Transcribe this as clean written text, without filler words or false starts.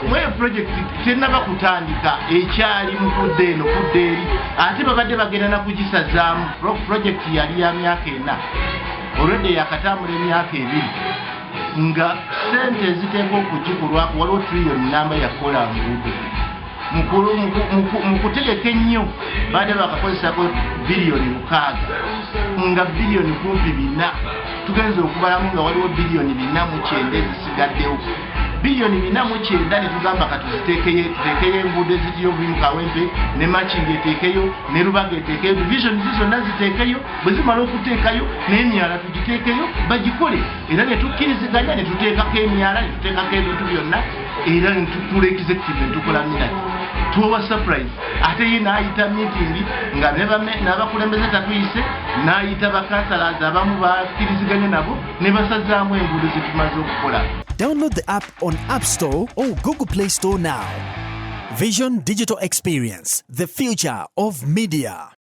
mwe project tenaba kutandika ekyali mukudde eno kudde eri ate babadde bagenda na kugisazaamu. Project yali ya myaka 4 already yakatambula emyaka 2 nga sente ziteekwa okugikulwako waliwo trillion namba yakola nguudo mu kutegeka ennyo baadde bakakozesako biliyoni 6 nga biliyoni kumpi 4 tugenze okubalamu nga waliwo biliyoni 4.9 ezisigaddewo. Biliyoni 4.9 ne tugamba katuziteekeyo enguudo eziriyo buli Kawempe ne Machinga eteekeyo ne Rubaga eteekeyo division zonna ziteekeyo bwe zimala okuteekayo n'emyala tugiteekeyo bagikole era ne tukkiriziganya ne tuteekako emyala ne tuteekako ebintu byonna era ne tutula executive ne tukola minati tuwa surprise ate ye n'ayita meeting nga n'abakulembeze tatuyise n'ayita bakansalazi abamu bakkiriziganya nabo ne basazaamu enguudo zetumaze okukola. Download the app on App Store or Google Play Store now. Vision Digital Experience, the future of media.